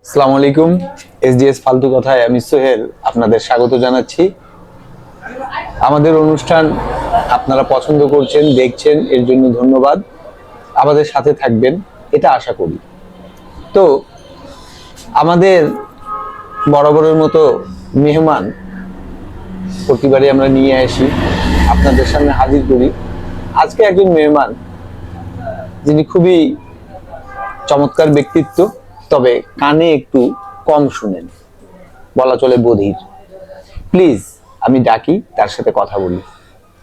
আসসালামু আলাইকুম। এসডিএস ফালতু কথায় আমি সোহেল আপনাদের স্বাগত জানাচ্ছি। আমাদের অনুষ্ঠান আপনারা পছন্দ করছেন, দেখছেন, এর জন্য ধন্যবাদ। আমাদের সাথে থাকবেন এটা আশা করি। তো আমাদের বরাবরের মতো মেহমান প্রতিবারই আমরা নিয়ে আসি, আপনাদের সামনে হাজির করি। আজকে একজন মেহমান যিনি খুবই চমৎকার ব্যক্তিত্ব, তবে কানে একটু কম শুনেন, বলা চলে বধির। প্লিজ আমি ডাকি, তার সাথে কথা বলি।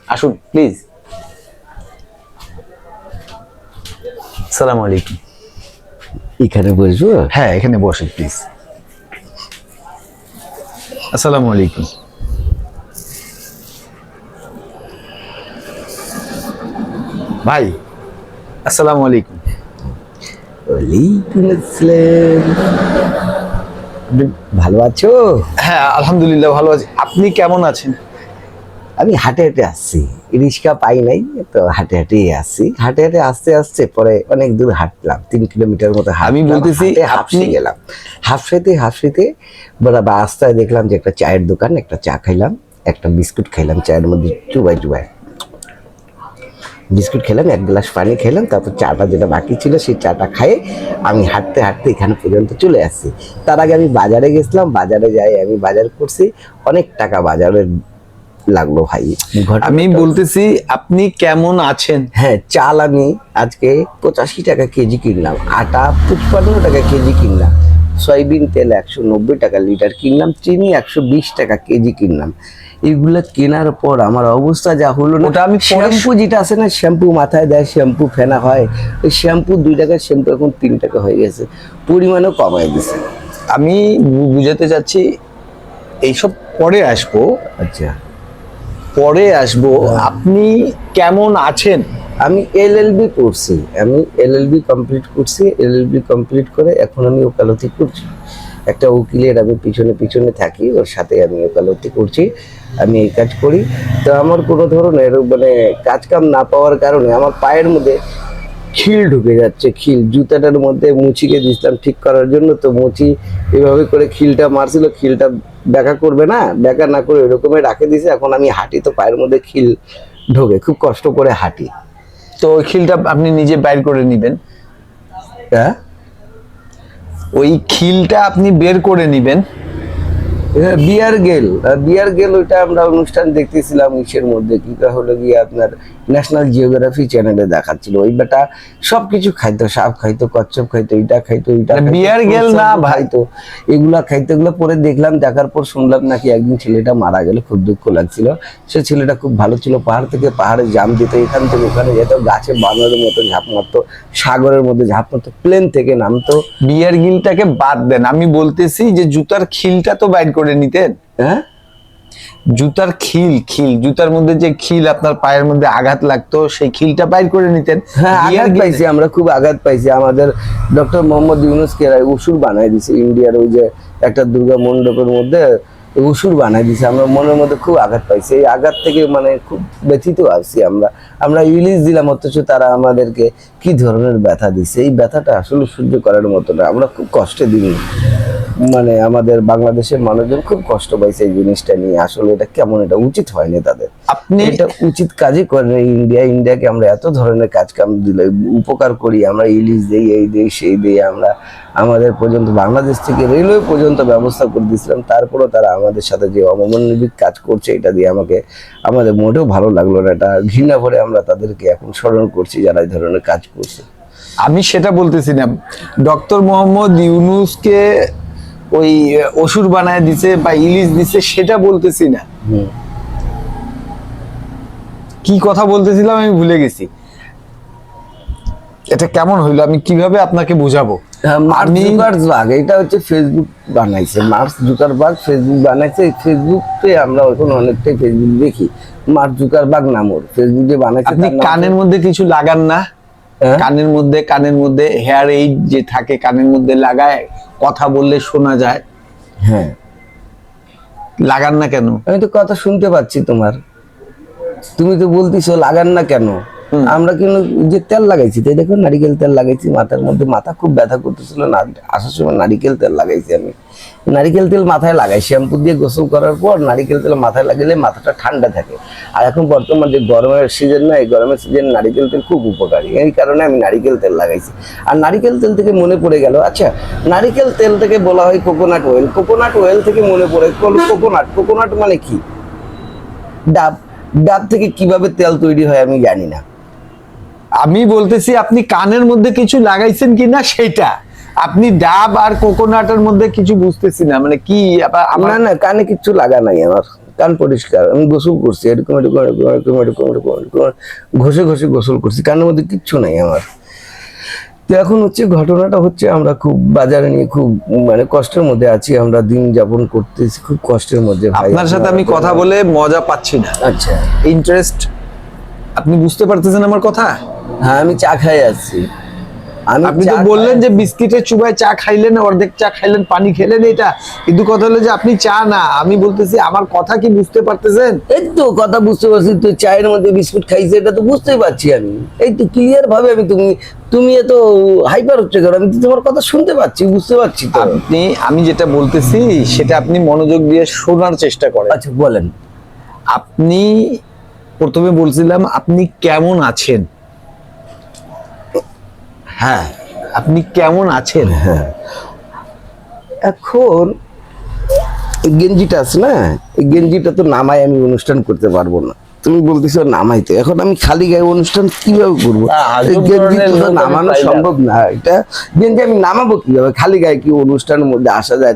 আসুন প্লিজ। আসসালামু আলাইকুম। এখানে বসবো? হ্যাঁ, এখানে বসে প্লিজ। আসসালামু আলাইকুম। ভাই আসসালামু আলাইকুম। ওয়ালাইকুম আসসালাম। আপনি ভালো আছো? হ্যাঁ আলহামদুলিল্লাহ ভালো আছি। আপনি কেমন আছেন? আমি হাঁটে হাঁটে আসছি, রিক্সা পাই নাই তো হাঁটে হাঁটেই আসছি। হাঁটে হাঁটে আসতে আসতে পরে অনেক দূর হাঁটলাম, 3 কিলোমিটার মতো আমি বলতেছি হাঁপসে গেলাম। হাঁফসাইতে রাস্তায় দেখলাম যে একটা চায়ের দোকান, একটা চা খাইলাম, একটা বিস্কুট খাইলাম, চায়ের মধ্যে চুবাই বিস্কুট খেলাম, 1 গ্লাস পানি খেলাম, তারপর চাটা যেটা বাকি ছিল সেই চাটা খাইয়ে আমি হাঁটতে হাঁটতে এখানে পর্যন্ত চলে আসছি। তার আগে আমি বাজারে গেছিলাম, বাজারে যাই আমি বাজার করছি, অনেক টাকা বাজারে লাগলো ভাই। আমি বলতেছি আপনি কেমন আছেন? হ্যাঁ, চাল আমি আজকে 85 টাকা কেজি কিনলাম, আটা 55 টাকা কেজি কিনলাম, সয়াবিন তেল 190 টাকা লিটার কিনলাম, চিনি 120 টাকা কেজি কিনলাম। এগুলা কেনার পর আমার অবস্থা যা হলো না। ওটা আমি শ্যাম্পু যেটা আছে না, শ্যাম্পু মাথায় দেয়, শ্যাম্পু ফেনা হয়, ওই শ্যাম্পু 2 টাকার শ্যাম্পু এখন 3 টাকা হয়ে গেছে, পরিমাণও কমায় দিছে। আমি বুঝাতে চাচ্ছি এইসব পরে আসবো। আচ্ছা, পরে আসবো। আপনি কেমন আছেন? আমি এলএলবি করছি, আমি এলএলবি কমপ্লিট করছি, এলএলবি কমপ্লিট করে এখন আমি ওকালতি করছি। একটা উকিলের আমি পিছনে পিছনে থাকি, ওর সাথে আমি ওকালতি করছি, আমি এই কাজ করি। তো আমার কোনো ধরনের কাজ কাম না পাওয়ার কারণে আমার পায়ের মধ্যে খিল ঢুকে যাচ্ছে। খিল জুতাটার মধ্যে মুচিকে দিয়েছিলাম ঠিক করার জন্য, তো মুচি এভাবে করে খিলটা মারছিল, খিলটা ব্যাকা করবে না, ব্যাকা না করে এরকমই রাখে দিয়েছে। এখন আমি হাঁটি তো পায়ের মধ্যে খিল ঢোকে, খুব কষ্ট করে হাঁটি। তো ওই খিলটা আপনি নিজে বাইর করে নেবেন। হ্যাঁ, ওই খিলটা আপনি বের করে নেবেন। বিয়ার গেল ওইটা আমরা অনুষ্ঠান দেখতেছিলাম, ইসের মধ্যে কি হলো গিয়ে আপনার ন্যাশনাল জিওগ্রাফি চ্যানেলে দেখাচ্ছিল। ওই বেটা সবকিছু খাইতো, সাপ খাইতো, কচ্ছপ খাইতো, এটা খাইতো, ওইটা খাইতো, বিয়ার গেল না ভাই, তো এগুলা খাইতো। এগুলো পরে দেখলাম, দেখার পর শুনলাম নাকি একদিন ছেলেটা মারা গেল, খুব দুঃখ লাগছিল। সে ছেলেটা খুব ভালো ছিল, পাহাড় থেকে পাহাড়ে জাম দিত, এখান থেকে ওখানে যেত, গাছে বানরের মতো ঝাঁপ মারতো, সাগরের মধ্যে ঝাঁপ মারতো, প্লেন থেকে নামতো। বিয়ার গিলটাকে বাদ দেন, আমি বলতেছি যে জুতার খিলটা তো বাইর করে নিতেন। হ্যাঁ, জুতার জুতার মধ্যে যে খিল আপনার পায়ের মধ্যে আঘাত লাগতো, সেই খিলটা বাইর করে নিতেন। হ্যাঁ, আঘাত পাইছি, আমরা খুব আঘাত পাইছি। আমাদের ডক্টর মোহাম্মদ ইউনূসকে উসুর বানাই দিছে, ইন্ডিয়ার ওই যে একটা দুর্গা মণ্ডপের মধ্যে উসুর বানাই দিছে। আমরা মনের মধ্যে খুব আঘাত পাইছি, এই আঘাত থেকে খুব ব্যথিত আছি আমরা। আমরা ইলিশ দিলাম, অথচ তারা আমাদেরকে কি ধরনের ব্যথা দিছে, এই ব্যথাটা আসলে সহ্য করার মতো না। আমরা খুব কষ্টে দিন, আমাদের বাংলাদেশের মানুষজন খুব কষ্ট পাইছে এই জিনিসটা নিয়ে। আসলে এটা কেমন, এটা উচিত হয়নি তাদের। আপনি এটা উচিত কাজই করেন। ইন্ডিয়াকে আমরা এত ধরনের কাজ কাম দিলে উপকার করি, আমরা ইলিশ দেই, এই দেই, সেই দেই, আমরা আমাদের পর্যন্ত বাংলাদেশ থেকে রেলওয়ে পর্যন্ত ব্যবস্থা করে দিয়েছিলাম, তারপরেও তারা আমাদের সাথে যে অমানবিক কাজ করছে, এটা দিয়ে আমাদের মোটেও ভালো লাগলো না। এটা ঘৃণা ভরে আমরা তাদেরকে এখন স্মরণ করছি, যারা এই ধরনের কাজ করছে। আমি সেটা বলতেছি না, ডক্টর মোহাম্মদ ইউনূসকে ওই অসুর বানায় দিছে বা ইলিশ দিছে সেটা বলতেছি না। কি কথা বলতেছিলাম আমি ভুলে গেছি। এটা কেমন হইলো, আমি কিভাবে আপনাকে বুঝাবো? মার্ক জুকারবার্গ, এটা হচ্ছে ফেসবুক বানাইছে, মার্ক জুকারবার্গ ফেসবুক বানাইছে। ফেসবুকে আমরা এখন অনেকটাই ফেসবুক দেখি, মার্ক জুকারবার্গ নাম ওর, ফেসবুক যে বানাইছে। আপনি কানের মধ্যে কিছু লাগান না? কানের মধ্যে হেয়ার এইড যে থাকে, কানের মধ্যে লাগায় কথা বললে শোনা যায়। হ্যাঁ, লাগান না কেন? আমি তো কথা শুনতে পাচ্ছি তোমার, তুমি তো বলতেছো লাগান না কেন। আমরা কিন্তু যে তেল লাগাইছি, তাই দেখো নারিকেল তেল লাগাইছি মাথার মধ্যে, মাথা খুব ব্যথা করতেছিল না, আসার সময় নারিকেল তেল লাগাইছি আমি। নারিকেল তেল মাথায় লাগাই, শ্যাম্পু দিয়ে গোসল করার পর নারিকেল তেল মাথায় লাগালে মাথাটা ঠান্ডা থাকে। আর এখন বর্তমান যে গরমের সিজন না, এই গরমের সিজন নারিকেল তেল খুব উপকারী, এই কারণে আমি নারিকেল তেল লাগাইছি। আর নারিকেল তেল থেকে মনে পড়ে গেল, আচ্ছা নারিকেল তেল থেকে বলা হয় কোকোনাট অয়েল, কোকোনাট অয়েল থেকে মনে পড়ে কোকোনাট, কোকোনাট মানে কি? ডাব, ডাব থেকে কিভাবে তেল তৈরি হয় আমি জানি না। আমি বলতেছি আপনি কানের মধ্যে কিছু লাগাইছেন কিনা সেটা। আপনি ডাব আর কোকোনাটের মধ্যে কিছু বুঝতেছি না, মানে কি না না, কানে কিচ্ছু লাগা নাই আমার, কান পরিষ্কার, আমি গোসল করছি এরকম এরকম এরকম এরকম এরকম এরকম এরকম ঘষে ঘষে গোসল করছি, কানের মধ্যে কিচ্ছু নাই আমার। তো এখন হচ্ছে ঘটনাটা হচ্ছে আমরা খুব বাজারে নিয়ে খুব মানে কষ্টের মধ্যে আছি, আমরা দিন যাপন করতেছি খুব কষ্টের মধ্যে। ভাই আপনার সাথে আমি কথা বলে মজা পাচ্ছি না। আচ্ছা, ইন্টারেস্ট আপনি বুঝতে পারতেছেন আমার কথা? হ্যাঁ আমি চা খাই আছি। আপনি তো বললেন যে বিস্কিটের চুবায় চা খাইলেন, অর্ধেক চা খাইলেন, পানি খেলেন, এটা কিন্তু কথা হলো যে আপনি চা না, আমি বলতেছি আমার কথা কি বুঝতে পারতেছেন? এই তো কথা বুঝতে পারছি, তো চায়ের মধ্যে বিস্কুট খাইছে এটা তো বুঝতেই পারছি আমি, এই তো ক্লিয়ার ভাবে আমি, তুমি এত হাইপার হচ্ছে কারণ আমি তো তোমার কথা শুনতে পাচ্ছি, বুঝতে পারছি তো। আমি যেটা বলতেছি সেটা আপনি মনোযোগ দিয়ে শোনার চেষ্টা করেন। আচ্ছা বলেন। আপনি প্রথমে বলছিলাম আপনি কেমন আছেন, হ্যাঁ আপনি কেমন আছেন? হ্যাঁ, এখন এই গেঞ্জিটা আছে না, এই গেঞ্জিটা তো নামাই আমি অনুষ্ঠান করতে পারবো না, তুমি বলতেছো নামাইতে, এখন আমি খালি গায়ে অনুষ্ঠান কিভাবে করবো? এই গেঞ্জি তো নামানো সম্ভব না, এটা গেঞ্জি আমি নামাবো কিভাবে? খালি গায়ে কি অনুষ্ঠানের মধ্যে আসা যায়?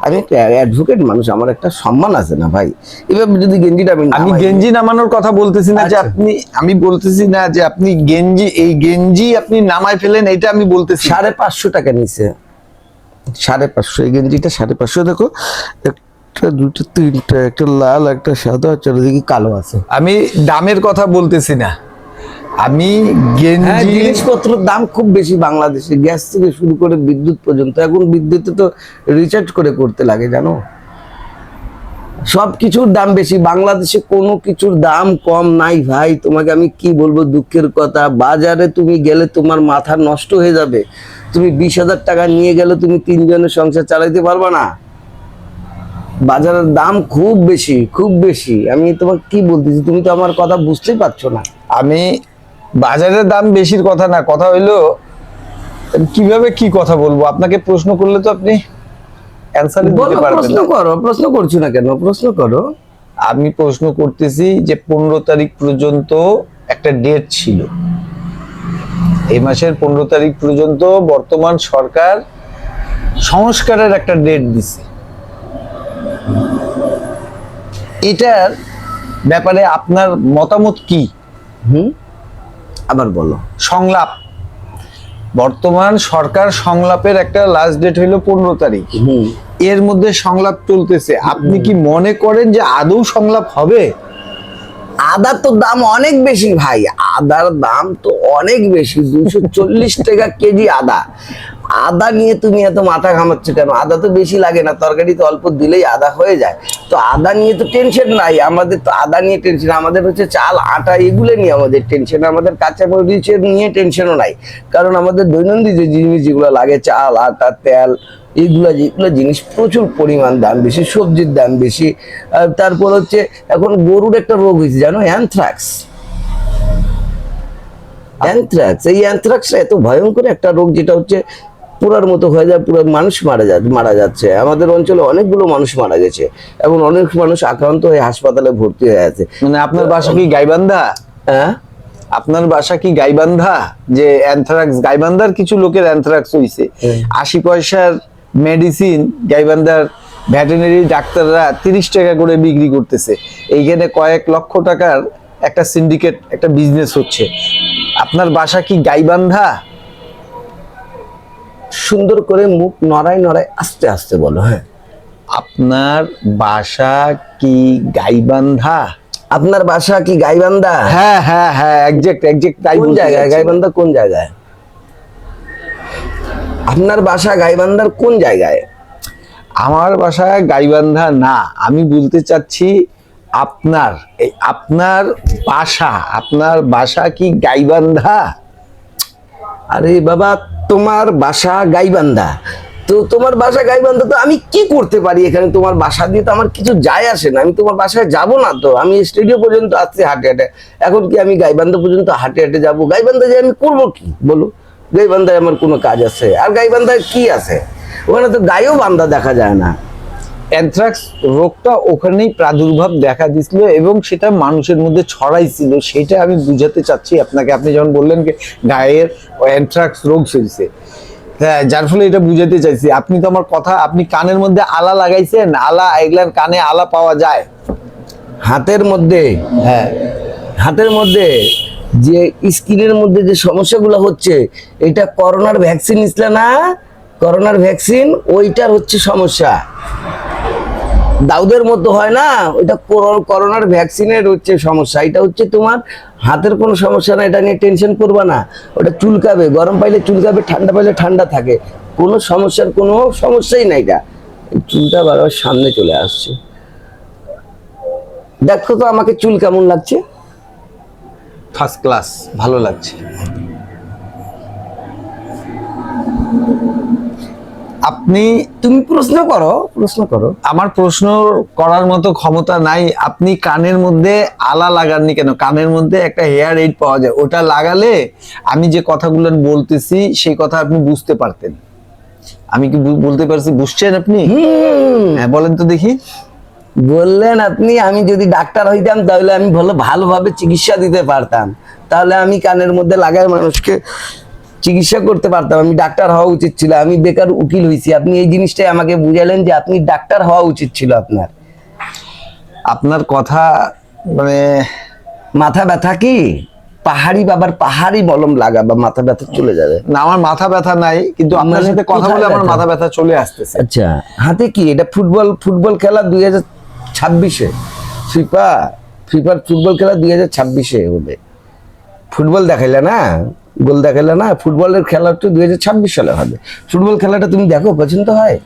আমি একটা অ্যাডভোকেট মানুষ, আমার একটা সম্মান আছে না ভাই, এভাবে যদি গেঞ্জিটা আমি গেঞ্জি নামানোর কথা বলতেছি না যে আপনি, আমি বলতেছি না যে আপনি গেঞ্জি, এই গেঞ্জি আপনি নামাই ফেলেন, এটা আমি বলতেছি। 550 টাকা নিছে, 550, এই গেঞ্জিটা 550। দেখো একটা দুটো তিনটা, একটা লাল একটা সাদা, চারিদিকে কালো আছে। আমি দামের কথা বলতেছি না, আমি গেঞ্জি, জিনিসপত্রের দাম খুব বেশি বাংলাদেশে, গ্যাস থেকে শুরু করে বিদ্যুৎ পর্যন্ত, এখন বিদ্যুতে তো রিচার্জ করে করতে লাগে জানো, সব কিছুর দাম বেশি বাংলাদেশে, কোনো কিছুর দাম কম নাই ভাই। তোমাকে আমি কি বলবো, দুঃখের কথা, বাজারে তুমি গেলে তোমার মাথা নষ্ট হয়ে যাবে, তুমি 20,000 টাকা নিয়ে গেলে তুমি 3 জনের সংসার চালাইতে পারবে না, বাজারের দাম খুব বেশি, খুব বেশি। আমি তোমাকে কি বলতেছি, তুমি তো আমার কথা বুঝতেই পারছো না। আমি বাজারের দাম বেশির কথা না, কথা হইলো কিভাবে কি কথা বলবো, আপনাকে প্রশ্ন করলে তো আপনি অ্যানসার দিতে পারবেন প্রশ্ন না। করো, প্রশ্ন করছো না কেন, প্রশ্ন করো। আমি প্রশ্ন করতেছি যে 15 তারিখ পর্যন্ত একটা ডেট ছিল, এই মাসের 15 তারিখ পর্যন্ত বর্তমান সরকার সংস্কারের একটা ডেট দিছে, এটার ব্যাপারে আপনার মতামত কি? আবার বলো। সংলাপ, বর্তমান সরকার সংলাপের একটা লাস্ট ডেট হইলো 15 তারিখ, এর মধ্যে সংলাপ চলতেছে, আপনি কি মনে করেন যে আদৌ সংলাপ হবে? আদার তো দাম অনেক বেশি ভাই, আদার দাম তো অনেক বেশি, 240 টাকা কেজি আদা। আদা নিয়ে তুমি এত মাথা ঘামাচ্ছ কেন? আদা তো বেশি লাগে না, তরকারিতে অল্প দিলেই আদা হয়ে যায়, তো আদা নিয়ে তো টেনশন নাই আমাদের, তো আদা নিয়ে টেনশন আমাদের হচ্ছে চাল আটা এগুলো নিয়ে আমাদের টেনশন, আমাদের কাঁচা মরিচের নিয়ে টেনশনও নাই, কারণ আমাদের দৈনন্দিন যে জিনিস যেগুলো লাগে, চাল আটা তেল যেগুলো জিনিস প্রচুর পরিমাণ দাম বেশি, সবজির দাম বেশি। তারপর হচ্ছে এখন গরুর একটা রোগ হয়েছে জানো, অ্যানথ্রাক্স। এই অ্যানথ্রাক্স এত ভয়ঙ্কর একটা রোগ, যেটা হচ্ছে পুরার মতো হয়ে যায়, পুরো মানুষ মারা যাচ্ছে, আমাদের অঞ্চলে অনেকগুলো মানুষ মারা গেছে, এবং অনেক মানুষ আক্রান্ত হয়ে হাসপাতালে ভর্তি হয়ে আছে। মানে আপনার বাসা কি গাইবান্ধা? হ্যাঁ, আপনার বাসা কি গাইবান্ধা? যে অ্যানথ্রাক্স, গাইবান্ধার কিছু লোকের অ্যানথ্রাক্স হইছে, 80 পয়সার মেডিসিন গাইবান্ধার ভেটেরিনারি ডাক্তাররা 30 টাকা করে বিক্রি করতেছে, এইখানে কয়েক লক্ষ টাকার একটা সিন্ডিকেট, একটা বিজনেস হচ্ছে। আপনার বাসা কি গাইবান্ধা? সুন্দর করে মুখ নড়াই নড়াই আস্তে আস্তে বলো। হ্যাঁ, আপনার বাসা কি গাইবান্ধা? আপনার বাসা কি গাইবান্ধা? হ্যাঁ হ্যাঁ হ্যাঁ, এক্সাক্ট তাই। কোন জায়গায় গাইবান্ধা, কোন জায়গায়? আপনার বাসা গাইবান্ধার কোন জায়গায়? আমার বাসা গাইবান্ধা না, আমি বলতে চাচ্ছি আপনার বাসা কি গাইবান্ধা? আরে বাবা, তোমার বাসা গাইবান্ধা, তো তোমার বাসা গাইবান্ধা, তো আমি কি করতে পারি এখানে? তোমার বাসা দিয়ে তো আমার কিছু যায় আসে না। আমি তোমার বাসায় যাব না তো, আমি স্টুডিও পর্যন্ত আসছি হাঁটে হাঁটে। এখন কি আমি গাইবান্ধা পর্যন্ত হাঁটে হাঁটে যাবো? গাইবান্ধা যে আমি করবো কি বলো? গাইবান্ধায় আমার কোনো কাজ আছে? আর গাইবান্ধায় কি আছে? ওখানে তো গায়েও বান্ধা দেখা যায় না। অ্যানথ্রাক্স রোগটা ওখানেই প্রাদুর্ভাব দেখা দিছিল এবং সেটা মানুষের মধ্যে ছড়াইছিল, সেটা আমি বুঝাতে চাচ্ছি আপনাকে। আপনি যখন বললেন যে গায়ের অ্যানথ্রাক্স রোগ চলছে, হ্যাঁ, যার ফলে এটা বুঝাতে চাইছি। আপনি তো আমার কথা, আপনি কানের মধ্যে আলা লাগাইছেন, আলা এগুলার কানে আলা পাওয়া যায় হাতের মধ্যে, হ্যাঁ, হাতের মধ্যে যে স্কিনের মধ্যে যে সমস্যাগুলো হচ্ছে, এটা করোনার ভ্যাকসিন নিছিল না? করোনার ভ্যাকসিন, ওইটার হচ্ছে সমস্যা। দাউদের মতো হয় না, ওইটা করোনার ভ্যাকসিনের হচ্ছে সমস্যা। এটা হচ্ছে তোমার হাতের কোনো সমস্যা না, এটা নিয়ে টেনশন করবা না। ওটা চুলকাবে, গরম পাইলে চুলকাবে, ঠান্ডা পাইলে ঠান্ডা থাকে, কোনো সমস্যার কোনো সমস্যাই নাই। এটা চুলটা বারবার সামনে চলে আসছে। দেখো তো আমাকে চুল কেমন লাগছে? ফার্স্ট ক্লাস, ভালো লাগছে। তুমি প্রশ্ন করো, প্রশ্ন করো। আমার প্রশ্ন করার মতো ক্ষমতা নাই। আপনি কানের মধ্যে আলা লাগাননি কেন? কানের মধ্যে একটা হেয়ার এইড পাওয়া যায়, ওটা লাগালে আমি যে কথাগুলো বলতেছি সেই কথা আপনি বুঝতে পারতেন। আমি কি বলতে পারছি? বুঝছেন আপনি? হ্যাঁ, বলেন তো দেখি। বললেন আপনি, আমি যদি ডাক্তার হইতাম তাহলে আমি ভালোভাবে চিকিৎসা দিতে পারতাম। তাহলে আমি কানের মধ্যে লাগাই মানুষকে চিকিৎসা করতে পারতাম। আমি ডাক্তার হওয়া উচিত ছিল, আমি বেকার উকিল হয়েছি। আপনি এই জিনিসটাই আমাকে বুঝালেন যে আপনি ডাক্তার হওয়া উচিত ছিল আপনার। আপনার কথা মানে মাথা ব্যথা কি? পাহাড়ি বাবার পাহাড়ি মলম লাগাবা, মাথা ব্যথা চলে যাবে। না, আমার মাথা ব্যথা নাই, কিন্তু আপনার সাথে কথা বলে আমার মাথা ব্যথা চলে আসতেছে। আচ্ছা, হাতে কি এটা? ফুটবল খেলা 2026-এ, ফিফার ফুটবল খেলা 2026-এ হবে। ফুটবল দেখাইলে না, গোল দেখাইলে না, ফুটবলের খেলাটা 2026 সালে হবে। ফুটবল খেলাটা তুমি দেখো, পছন্দ হয়?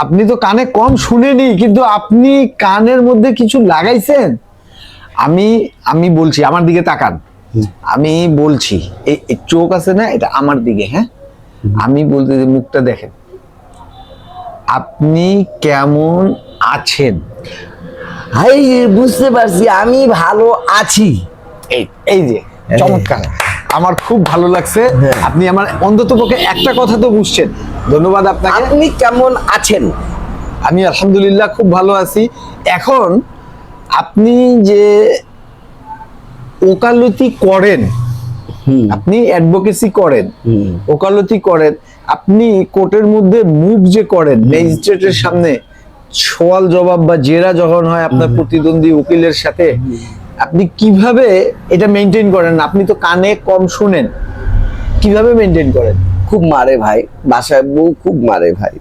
আপনি তো কানে কম শুনেনি, কিন্তু আপনি কানের মধ্যে কিছু লাগাইছেন। আমি বলছি, আমার দিকে তাকান। আমি বলছি, এই চোখ আছে না, এটা আমার দিকে, হ্যাঁ, আমি বলতে, মুখটা দেখেন। আপনি কেমন আছেন? হাই, বুঝতে পারছি, আমি ভালো আছি। এই যে চমৎকার, আমার খুব ভালো লাগছে। আপনি আমার অন্ততপক্ষে একটা কথা তো বুঝছেন, ধন্যবাদ আপনাকে। আপনি কেমন আছেন? আমি আলহামদুলিল্লাহ খুব ভালো আছি। এখন আপনি যে ওকালতি করেন, আপনি অ্যাডভোকেসি করেন, ওকালতি করেন, আপনি কোর্টের মধ্যে মুভ যে করেন, ম্যাজিস্ট্রেটের সামনে সওয়াল জবাব বা জেরা যখন হয় আপনার প্রতিদ্বন্দ্বী উকিলের সাথে, আপনি কিভাবে এটা মেনটেন করেন? আপনি তো কানে কম শুনেন, কিভাবে মেনটেন করেন? খুব মারে ভাই, বাসায় বউ খুব মারে ভাই।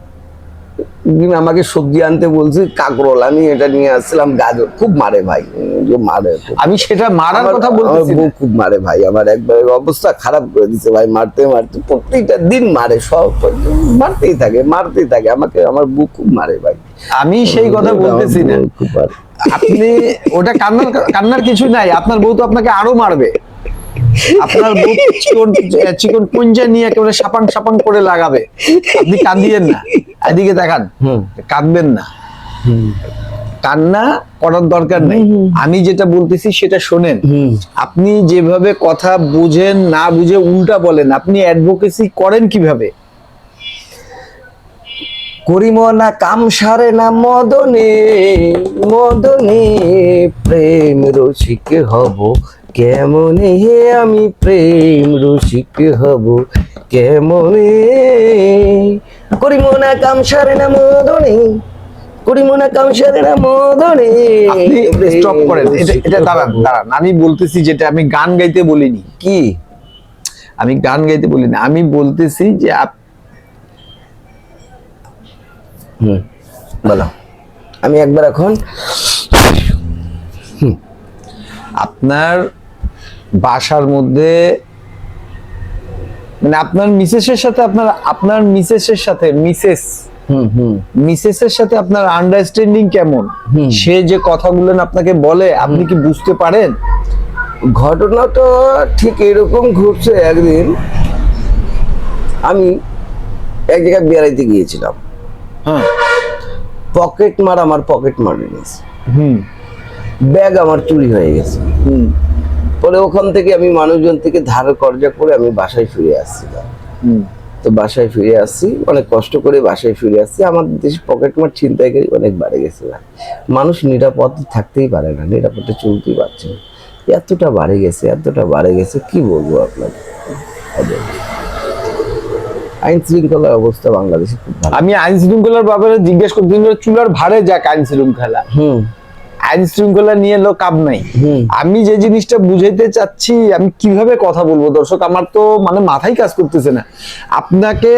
আমাকে সবজি আনতে বলছি, কাকরোল, আমি এটা নিয়ে আসছিলাম, গাজর, খুব মারে ভাই, মারে। আমি সেটা মারার কথা বলতেছি না। বউ খুব মারে ভাই, আমার একবার অবস্থা খারাপ করে দিছে ভাই, মারতে মারতে প্রত্যেকটা দিন মারে, সব মারতেই থাকে আমাকে। আমার বউ খুব মারে ভাই। আমি সেই কথা বলতেছি না, আপনি ওটা কান্নার কিছু নাই। আপনার বউ তো আপনাকে আরো মারবে। আপনার বউ চিকন কুঞ্জা নিয়ে একেবারে সাপাং করে লাগাবে। আপনি কাঁদিয়েন না, এদিকে দেখান, কাঁদবেন না, কান্না করার দরকার নেই। আমি যেটা বলতেছি সেটা শোনেন। আপনি যেভাবে কথা বুঝেন না বুঝে উল্টা বলেন, আপনি অ্যাডভোকেসি করেন কিভাবে? করিম না কাম সারে না মদনে, মদনে প্রেম রসিক হব কেমনে, হে আমি প্রেম রসিক হব কেমনে। করিম না কাম সারে না মদনে, করিম না কাম সারে না মদনে। আপনি স্টপ করেন, এটা দাঁড়ান। আমি বলতেছি যেটা, আমি গান গাইতে বলিনি। কি? আমি গান গাইতে বলিনি, আমি বলতেছি যে বলো। আমি একবার এখন আপনার বাসার মধ্যে, মানে আপনার মিসেসের সাথে, আপনার মিসেস হুম হুম মিসেস এর সাথে আপনার আন্ডারস্ট্যান্ডিং কেমন? হুম। সে যে কথাগুলো আপনাকে বলে আপনি কি বুঝতে পারেন? ঘটনা তো ঠিক এরকম ঘটছে। একদিন আমি এক জায়গায় বেড়াইতে গিয়েছিলাম, হ্যাঁ। আমার পকেট মারি নিয়েছে, হুম ব্যাগ আমার চুরি হয়ে গেছে। হুম পরে ওখান থেকে আমি মানুষজন থেকে ধার কর্জা করে আমি বাসায় ফিরে আসছিলাম। হুম। তো বাসায় ফিরে আসছি, অনেক কষ্ট করে বাসায় ফিরে আসছি। আমার দেশে পকেটমার ছিনতাইকারী অনেক বাড়ে গেছে ভাই। মানুষ নিরাপদ থাকতেই পারে না, নিরাপদে চলতেই পারছে না, এতটা বাড়ে গেছে, এতটা বাড়ে গেছে, কি বলবো আপনাকে। আইন শৃঙ্খলার অবস্থা বাংলাদেশে খুব ভালো। আমি আইন শৃঙ্খলার ব্যাপারে জিজ্ঞেস করতে চুলার ভাড়ে যাক আইন শৃঙ্খলা, হুম আইন শৃঙ্খলা নিয়ে লোক কাম নাই। হুম আমি যে জিনিসটা বুঝাইতে চাচ্ছি, আমি কিভাবে কথা বলবো দর্শক, আমার তো মানে মাথায় কাজ করতেছে না। আপনাকে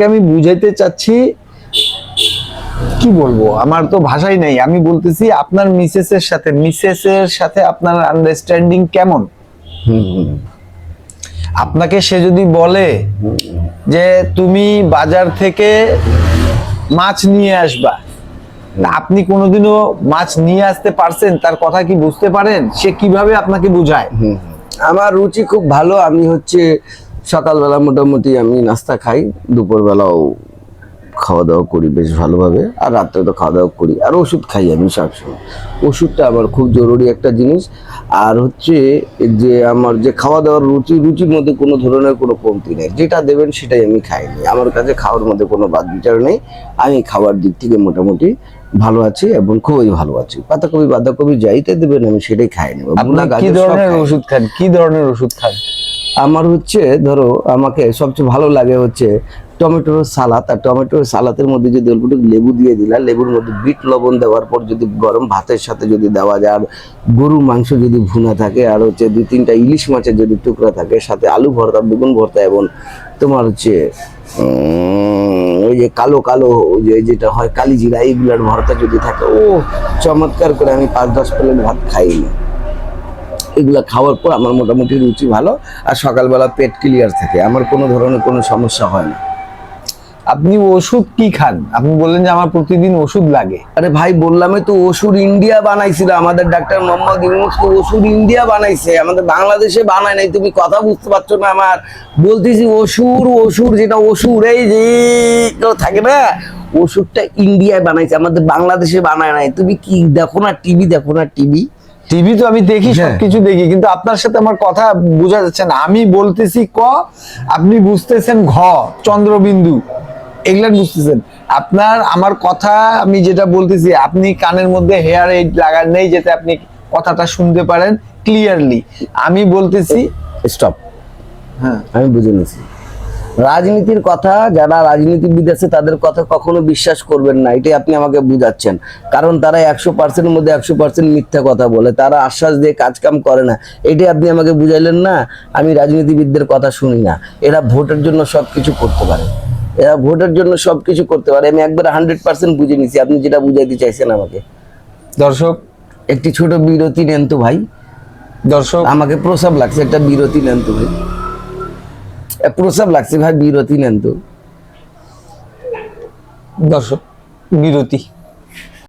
আমি বুঝাইতে চাচ্ছি, কি বলবো, আমার তো ভাষাই নাই। আমি বলতেছি আপনার মিসেস এর সাথে আপনার আন্ডারস্ট্যান্ডিং কেমন? হুম হুম আপনাকে সে যদি বলে যে তুমি বাজার থেকে মাছ নিয়ে আসবা, আপনি কোনোদিনও মাছ নিয়ে আসতে পারছেন? তার কথা কি বুঝতে পারেন? সে কিভাবে আপনাকে বুঝায়? হুম। আমার রুচি খুব ভালো। আমি হচ্ছে সকালবেলা মোটামুটি আমি নাস্তা খাই, দুপুরবেলাও খাওয়া দাওয়া করি বেশ ভালোভাবে, আর রাত্রে তো খাওয়া দাওয়া করি, আর ওষুধ খাই আমি সবসময়। ওষুধটা আমার খুব জরুরি একটা জিনিস। আর হচ্ছে যে আমার যে খাওয়া দাওয়ার রুচির মধ্যে কোনো ধরনের কোনো কমতি নেই, যেটা দেবেন সেটাই আমি খাইনি। আমার কাছে খাওয়ার মধ্যে কোনো বাদ বিচার নেই। আমি খাওয়ার দিক থেকে মোটামুটি ভালো আছি এবং খুবই ভালো আছি। পাতাকপি বাঁধাকপি যাইতে দেবেন আমি সেটাই খাই নেব। আপনি কি ধরনের ওষুধ খান? কি ধরনের ওষুধ খান? আমার হচ্ছে ধরো, আমাকে সবচেয়ে ভালো লাগে হচ্ছে টমেটোর সালাদ। আর টমেটোর সালাদের মধ্যে যদি অল্প একটু লেবু দিয়ে দিলা, লেবুর মধ্যে বিট লবণ দেওয়ার পর যদি গরম ভাতের সাথে যদি দেওয়া যায়, আর গরু মাংস যদি ভুনা থাকে, আর হচ্ছে 2-3টা ইলিশ মাছের যদি টুকরা থাকে, সাথে আলু ভর্তা, বেগুন ভর্তা, এবং তোমার হচ্ছে ওই যে কালো কালো যেটা হয় কালি জিরা, এইগুলার ভর্তা যদি থাকে, ও চমৎকার করে আমি 5-10 প্লেট ভাত খাই। এগুলা খাওয়ার পর আমার মোটামুটি রুচি ভালো, আর সকালবেলা পেট ক্লিয়ার থাকে, আমার কোনো ধরনের কোনো সমস্যা হয় না। আপনি ওষুধ কি খান? আপনি বললেন যে আমার প্রতিদিন ওষুধ লাগে। আরে ভাই, বললামই তো, ওষুধ ইন্ডিয়া বানাইছিল, আমাদের ডাক্তার মোহাম্মদ ইউনূস তো ওষুধ ইন্ডিয়া বানাইছে, আমাদের বাংলাদেশে বানায় নাই। তুমি কথা বুঝতে পারছো না আমার? বলতেছি ওষুধ যেটা ওষুধ এই যে থাকে না, ওষুধটা ইন্ডিয়ায় বানাইছে, আমাদের বাংলাদেশে বানায় নাই। তুমি কি দেখো না টিভি? দেখো না টিভি? টিভি তো আমি দেখি, হ্যাঁ। সবকিছু দেখি, কিন্তু আপনার সাথে আমার কথা বোঝা যাচ্ছে না। আমি বলতেছি ক, আপনি বুঝতেছেন ঘ, চন্দ্রবিন্দু, এগুলা বুঝতেছেন। আপনার আমার কথা আমি যেটা বলতেছি, আপনি কানের মধ্যে হেয়ার এইড লাগান নেই যাতে আপনি কথাটা শুনতে পারেন ক্লিয়ারলি। আমি বলতেছি স্টপ। হ্যাঁ, আমি বুঝে নিছি। রাজনীতির কথা, যারা রাজনীতিবিদ আছে তাদের কথা কখনো বিশ্বাস করবেন না, এটাই আপনি আমাকে বুঝাচ্ছেন। কারণ তারা 100% মধ্যে 100% মিথ্যা কথা বলে, তারা আশ্বাস দিয়ে কাজ কাম করে না। এটাই আপনি আমাকে বুঝাইলেন না। আমি রাজনীতিবিদদের কথা শুনি না। এরা ভোটের জন্য সবকিছু করতে পারে, এরা ভোটের জন্য সবকিছু করতে পারে। আমি একবার 100% বুঝে নিছি আপনি যেটা বুঝাইতে চাইছেন আমাকে। দর্শক, একটি ছোট বিরতি নেন তো ভাই। দর্শক, আমাকে প্রসাব লাগছে, একটা বিরতি নেন তো ভাই। প্রসাব লাগছে ভাই, বিরতি নেন তো। দর্শক, বিরতি।